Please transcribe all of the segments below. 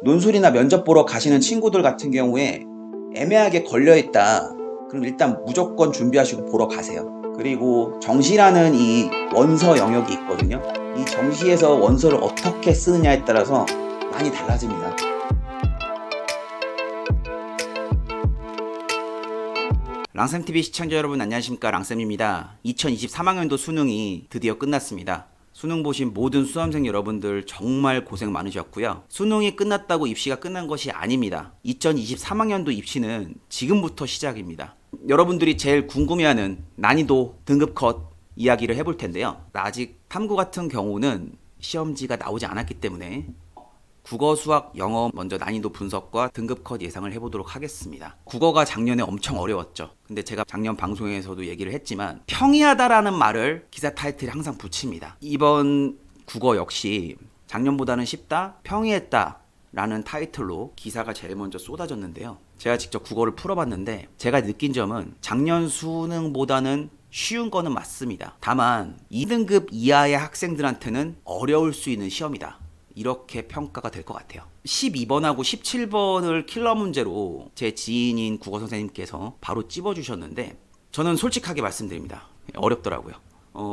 논술이나 면접 보러 가시는 친구들 같은 경우에 애매하게 걸려있다. 그럼 일단 무조건 준비하시고 보러 가세요. 그리고 정시라는 이 원서 영역이 있거든요. 이 정시에서 원서를 어떻게 쓰느냐에 따라서 많이 달라집니다. 랑쌤TV 시청자 여러분 안녕하십니까, 랑쌤입니다. 2023학년도 수능이 드디어 끝났습니다. 수능 보신 모든 수험생 여러분들 정말 고생 많으셨고요. 수능이 끝났다고 입시가 끝난 것이 아닙니다. 2023학년도 입시는 지금부터 시작입니다. 여러분들이 제일 궁금해하는 난이도 등급 컷 이야기를 해볼 텐데요. 아직 탐구 같은 경우는 시험지가 나오지 않았기 때문에 국어, 수학, 영어 먼저 난이도 분석과 등급 컷 예상을 해보도록 하겠습니다. 국어가 작년에 엄청 어려웠죠. 근데 제가 작년 방송에서도 얘기를 했지만 평이하다라는 말을 기사 타이틀에 항상 붙입니다. 이번 국어 역시 작년보다는 쉽다, 평이했다 라는 타이틀로 기사가 제일 먼저 쏟아졌는데요. 제가 직접 국어를 풀어봤는데 제가 느낀 점은 작년 수능보다는 쉬운 거는 맞습니다. 다만 2등급 이하의 학생들한테는 어려울 수 있는 시험이다, 이렇게 평가가 될 것 같아요. 12번하고 17번을 킬러 문제로 제 지인인 국어 선생님께서 바로 찝어주셨는데 저는 솔직하게 말씀드립니다. 어렵더라고요.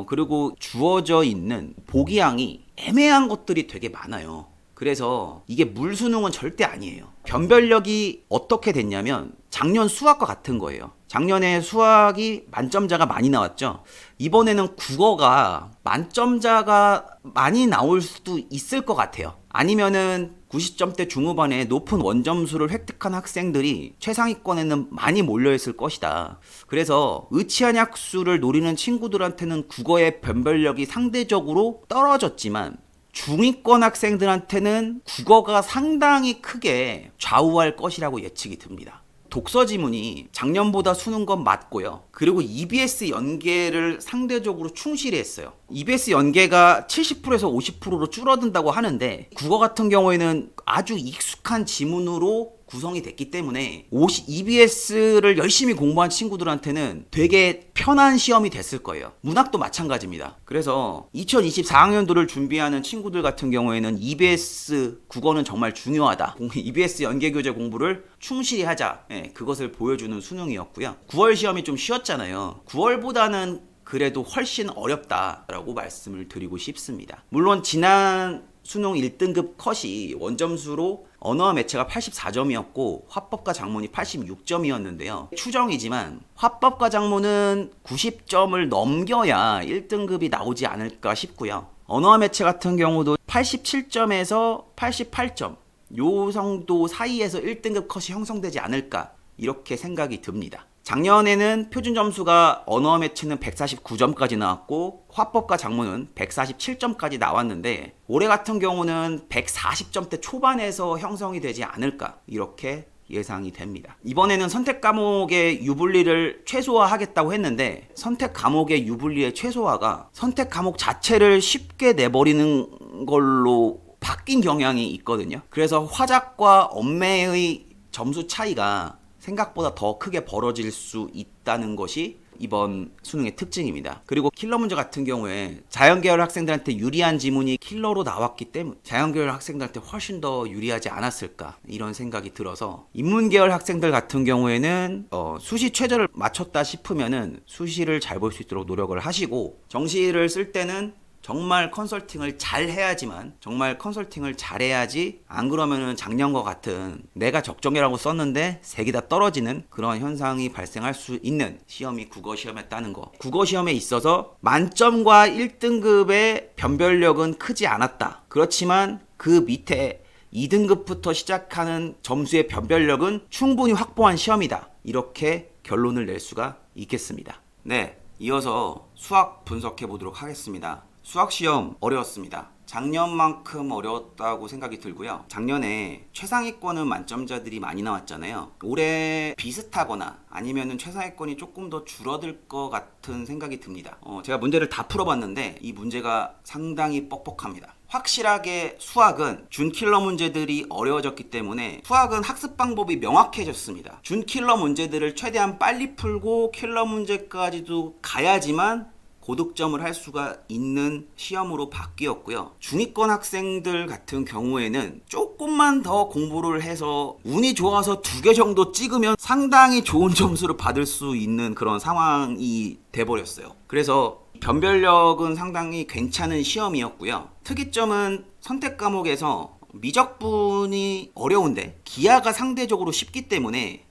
그리고 주어져 있는 보기양이 애매한 것들이 되게 많아요. 그래서 이게 물수능은 절대 아니에요. 변별력이 어떻게 됐냐면 작년 수학과 같은 거예요. 작년에 수학이 만점자가 많이 나왔죠. 이번에는 국어가 만점자가 많이 나올 수도 있을 것 같아요. 아니면은 90점대 중후반에 높은 원점수를 획득한 학생들이 최상위권에는 많이 몰려있을 것이다. 그래서 의치한약수를 노리는 친구들한테는 국어의 변별력이 상대적으로 떨어졌지만 중위권 학생들한테는 국어가 상당히 크게 좌우할 것이라고 예측이 듭니다. 독서 지문이 작년보다 수능 건 맞고요. 그리고 EBS 연계를 상대적으로 충실히 했어요. EBS 연계가 70%에서 50%로 줄어든다고 하는데 국어 같은 경우에는 아주 익숙한 지문으로 구성이 됐기 때문에 EBS를 열심히 공부한 친구들한테는 되게 편한 시험이 됐을 거예요. 문학도 마찬가지입니다. 그래서 2024학년도를 준비하는 친구들 같은 경우에는 EBS 국어는 정말 중요하다. EBS 연계교재 공부를 충실히 하자. 그것을 보여주는 수능이었고요. 9월 시험이 좀 쉬웠잖아요. 9월보다는 그래도 훨씬 어렵다라고 말씀을 드리고 싶습니다. 물론 지난 수능 1등급 컷이 원점수로 언어와 매체가 84점이었고 화법과 작문이 86점이었는데요. 추정이지만 화법과 작문은 90점을 넘겨야 1등급이 나오지 않을까 싶고요. 언어와 매체 같은 경우도 87점에서 88점 요 정도 사이에서 1등급 컷이 형성되지 않을까, 이렇게 생각이 듭니다. 작년에는 표준 점수가 언어와 매체는 149점까지 나왔고 화법과 작문은 147점까지 나왔는데 올해 같은 경우는 140점대 초반에서 형성이 되지 않을까, 이렇게 예상이 됩니다. 이번에는 선택 과목의 유불리를 최소화하겠다고 했는데 선택 과목의 유불리의 최소화가 선택 과목 자체를 쉽게 내버리는 걸로 바뀐 경향이 있거든요. 그래서 화작과 엄매의 점수 차이가 생각보다 더 크게 벌어질 수 있다는 것이 이번 수능의 특징입니다. 그리고 킬러 문제 같은 경우에 자연계열 학생들한테 유리한 지문이 킬러로 나왔기 때문에 자연계열 학생들한테 훨씬 더 유리하지 않았을까, 이런 생각이 들어서 인문계열 학생들 같은 경우에는 수시 최저를 맞췄다 싶으면은 수시를 잘 볼 수 있도록 노력을 하시고 정시를 쓸 때는 정말 컨설팅을 잘 해야지만, 정말 컨설팅을 잘해야지, 안 그러면은 작년과 같은 내가 적정이라고 썼는데 색이 다 떨어지는 그런 현상이 발생할 수 있는 시험이 국어 시험이었다는 거. 국어 시험에 있어서 만점과 1등급의 변별력은 크지 않았다. 그렇지만 그 밑에 2등급부터 시작하는 점수의 변별력은 충분히 확보한 시험이다, 이렇게 결론을 낼 수가 있겠습니다. 네, 이어서 수학 분석해 보도록 하겠습니다. 수학시험 어려웠습니다. 작년만큼 어려웠다고 생각이 들고요. 작년에 최상위권은 만점자들이 많이 나왔잖아요. 올해 비슷하거나 아니면은 최상위권이 조금 더 줄어들 것 같은 생각이 듭니다. 제가 문제를 다 풀어봤는데 이 문제가 상당히 뻑뻑합니다. 확실하게 수학은 준킬러 문제들이 어려워졌기 때문에 수학은 학습 방법이 명확해졌습니다. 준킬러 문제들을 최대한 빨리 풀고 킬러 문제까지도 가야지만 고득점을 할 수가 있는 시험으로 바뀌었고요. 중위권 학생들 같은 경우에는 조금만 더 공부를 해서 운이 좋아서 2개 정도 찍으면 상당히 좋은 점수를 받을 수 있는 그런 상황이 돼버렸어요. 그래서 변별력은 상당히 괜찮은 시험이었고요. 특이점은 선택 과목에서 미적분이 어려운데 기하가 상대적으로 쉽기 때문에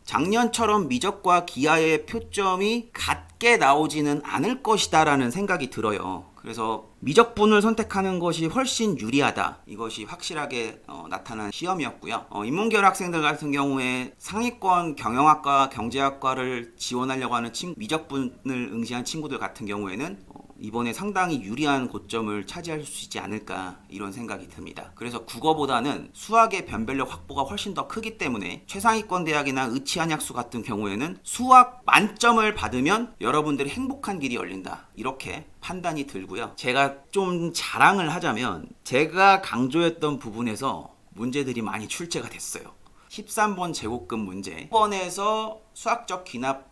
작년처럼 미적과 기하의 표점이 같게 나오지는 않을 것이다 라는 생각이 들어요. 그래서 미적분을 선택하는 것이 훨씬 유리하다, 이것이 확실하게 나타난 시험이었고요. 인문계열 학생들 같은 경우에 상위권 경영학과 경제학과를 지원하려고 하는 미적분을 응시한 친구들 같은 경우에는 이번에 상당히 유리한 고점을 차지할 수 있지 않을까, 이런 생각이 듭니다. 그래서 국어보다는 수학의 변별력 확보가 훨씬 더 크기 때문에 최상위권 대학이나 의치한약수 같은 경우에는 수학 만점을 받으면 여러분들이 행복한 길이 열린다, 이렇게 판단이 들고요. 제가 좀 자랑을 하자면 제가 강조했던 부분에서 문제들이 많이 출제가 됐어요. 13번 제곱근 문제, 1번에서 수학적 귀납,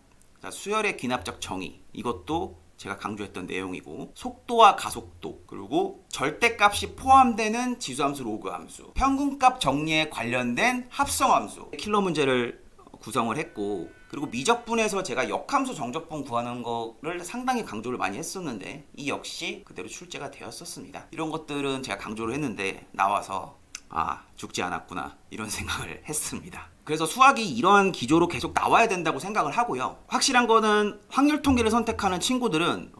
수열의 귀납적 정의, 이것도 제가 강조했던 내용이고, 속도와 가속도, 그리고 절대값이 포함되는 지수함수, 로그함수, 평균값 정리에 관련된 합성함수, 킬러 문제를 구성을 했고, 그리고 미적분에서 제가 역함수 정적분 구하는 거를 상당히 강조를 많이 했었는데 이 역시 그대로 출제가 되었었습니다. 이런 것들은 제가 강조를 했는데 나와서 죽지 않았구나, 이런 생각을 했습니다. 그래서 수학이 이러한 기조로 계속 나와야 된다고 생각을 하고요. 확실한 거는 확률 통계를 선택하는 친구들은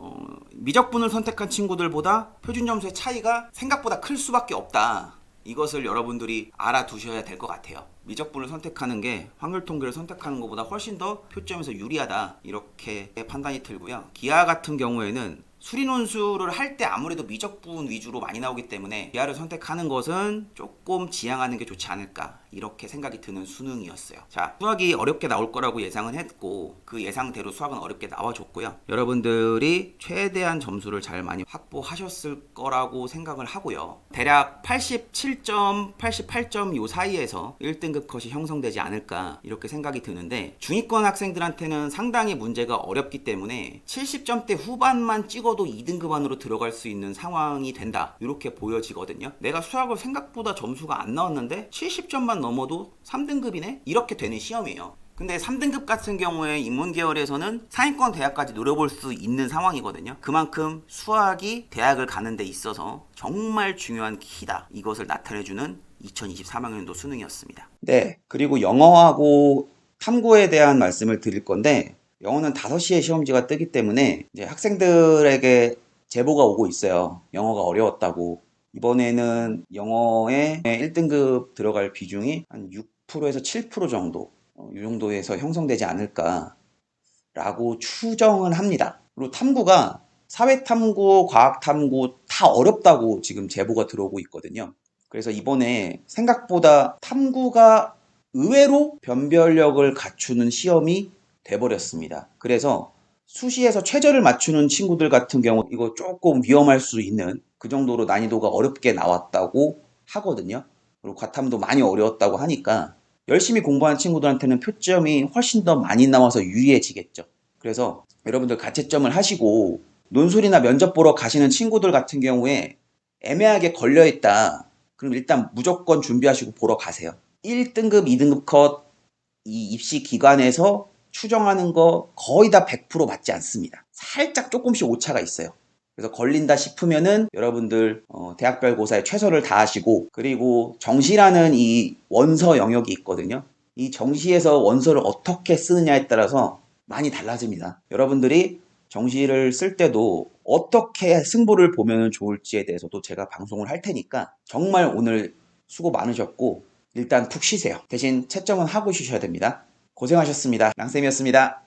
미적분을 선택한 친구들보다 표준 점수의 차이가 생각보다 클 수밖에 없다, 이것을 여러분들이 알아두셔야 될 것 같아요. 미적분을 선택하는 게 확률 통계를 선택하는 것보다 훨씬 더 표점에서 유리하다, 이렇게 판단이 들고요. 기하 같은 경우에는 수리논술을 할 때 아무래도 미적분 위주로 많이 나오기 때문에 기하를 선택하는 것은 조금 지양하는 게 좋지 않을까, 이렇게 생각이 드는 수능이었어요. 자, 수학이 어렵게 나올 거라고 예상은 했고 그 예상대로 수학은 어렵게 나와줬고요. 여러분들이 최대한 점수를 잘 많이 확보하셨을 거라고 생각을 하고요. 대략 87점, 88점 요 사이에서 1등급 컷이 형성되지 않을까, 이렇게 생각이 드는데 중위권 학생들한테는 상당히 문제가 어렵기 때문에 70점대 후반만 찍어도 2등급 안으로 들어갈 수 있는 상황이 된다, 이렇게 보여지거든요. 내가 수학을 생각보다 점수가 안 나왔는데 70점만 넘어도 3등급이네? 이렇게 되는 시험이에요. 근데 3등급 같은 경우에 인문계열에서는 상위권 대학까지 노려볼 수 있는 상황이거든요. 그만큼 수학이 대학을 가는 데 있어서 정말 중요한 키다, 이것을 나타내주는 2023학년도 수능이었습니다. 네, 그리고 영어하고 탐구에 대한 말씀을 드릴 건데, 영어는 5시에 시험지가 뜨기 때문에 이제 학생들에게 제보가 오고 있어요. 영어가 어려웠다고. 이번에는 영어에 1등급 들어갈 비중이 한 6%에서 7% 정도, 이 정도에서 형성되지 않을까 라고 추정은 합니다. 그리고 탐구가 사회탐구, 과학탐구 다 어렵다고 지금 제보가 들어오고 있거든요. 그래서 이번에 생각보다 탐구가 의외로 변별력을 갖추는 시험이 돼버렸습니다. 그래서 수시에서 최저를 맞추는 친구들 같은 경우 이거 조금 위험할 수 있는 그 정도로 난이도가 어렵게 나왔다고 하거든요. 그리고 과탐도 많이 어려웠다고 하니까 열심히 공부하는 친구들한테는 표점이 훨씬 더 많이 나와서 유리해지겠죠. 그래서 여러분들 가채점을 하시고 논술이나 면접 보러 가시는 친구들 같은 경우에 애매하게 걸려있다, 그럼 일단 무조건 준비하시고 보러 가세요. 1등급, 2등급 컷 이 입시 기관에서 추정하는 거 거의 다 100% 맞지 않습니다. 살짝 조금씩 오차가 있어요. 그래서 걸린다 싶으면은 여러분들 대학별고사에 최선을 다하시고, 그리고 정시라는 이 원서 영역이 있거든요. 이 정시에서 원서를 어떻게 쓰느냐에 따라서 많이 달라집니다. 여러분들이 정시를 쓸 때도 어떻게 승부를 보면 좋을지에 대해서도 제가 방송을 할 테니까 정말 오늘 수고 많으셨고 일단 푹 쉬세요. 대신 채점은 하고 쉬셔야 됩니다. 고생하셨습니다. 랑쌤이었습니다.